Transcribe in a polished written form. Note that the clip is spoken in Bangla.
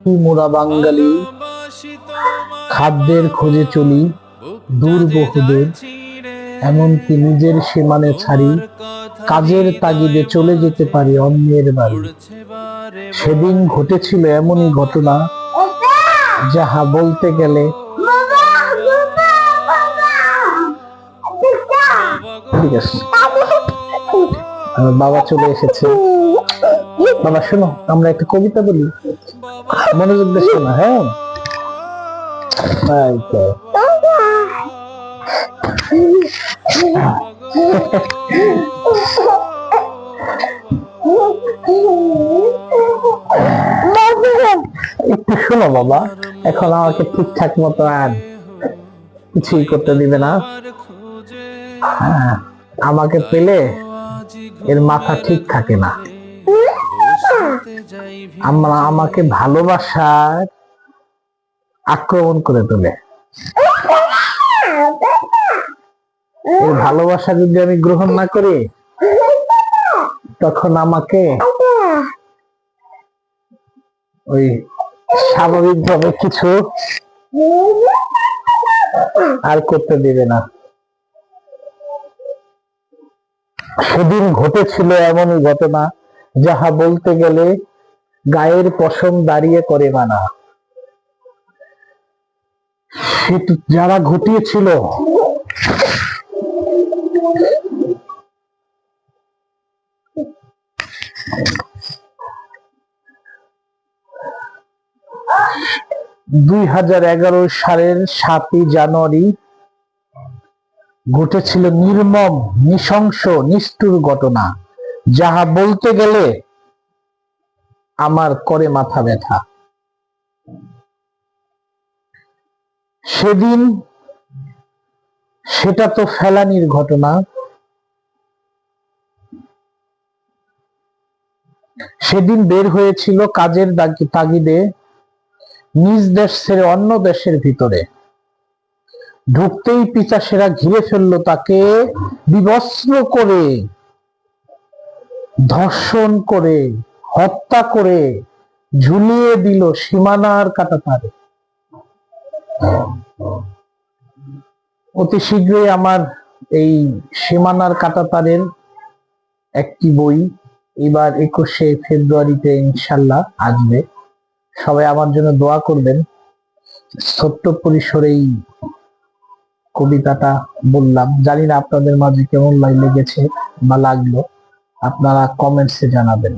মোরা বাঙালি খাদ্যের খোঁজে চলি দূর বহুদূর, এমনকি নিজের সীমানে ছাড়ি, কাজের তাগিদে চলে যেতে পারি অন্যের বাড়ি। সেদিন ঘটেছিল এমনই ঘটনা, যাহা বলতে গেলে ঠিক আছে। বাবা চলে এসেছে। বাবা শোনো, আমরা একটা কবিতা বলি, মনোযোগ দিয়ে শোনো। হ্যাঁ, একটু শোনো বাবা। এখন আমাকে ঠিকঠাক মতো আর কিছুই করতে দিবে না। আমাকে পেলে এর মাথা ঠিক থাকে না। আমাকে ভালোবাসার আক্রমণ করে তোলে। এই ভালোবাসা যদি আমি গ্রহণ না করি, তখন আমাকে ওই স্বাভাবিকভাবে কিছু আর করতে দিবে না। সেদিন ঘটেছিল এমনই ঘটনা, যাহা বলতে গেলে গায়ের পশম দাঁড়িয়ে করে মানা। যারা ঘটিয়েছিল সালের 7ই জানুয়ারি ঘটেছিল নির্মম, নৃশংস, নিষ্ঠুর ঘটনা, যাহা বলতে গেলে আমার করে মাথা ব্যথা। সেদিন সেটা তো ফেলানির ঘটনা। সেদিন বের হয়েছিল কাজের তাগিদে নিজ দেশ ছেড়ে অন্য দেশের ভিতরে। ঢুকতেই পিচাসেরা ঘিরে ফেললো তাকে, বিবস্ত্র করে, ধর্ষণ করে, হত্যা করে ঝুলিয়ে দিল সীমানার কাঁটাতারে। অতি শীঘ্রই আমার এই সীমানার কাঁটাতারের একটি বই এবার 21শে ফেব্রুয়ারিতে ইনশাল্লাহ আসবে। সবাই আমার জন্য দোয়া করবেন। ছোট্ট পরিসরে এই কবিতাটা বললাম, জানি না আপনাদের মাঝে কেমন লেগেছে বা লাগলো, আপনারা কমেন্টসে জানাবেন।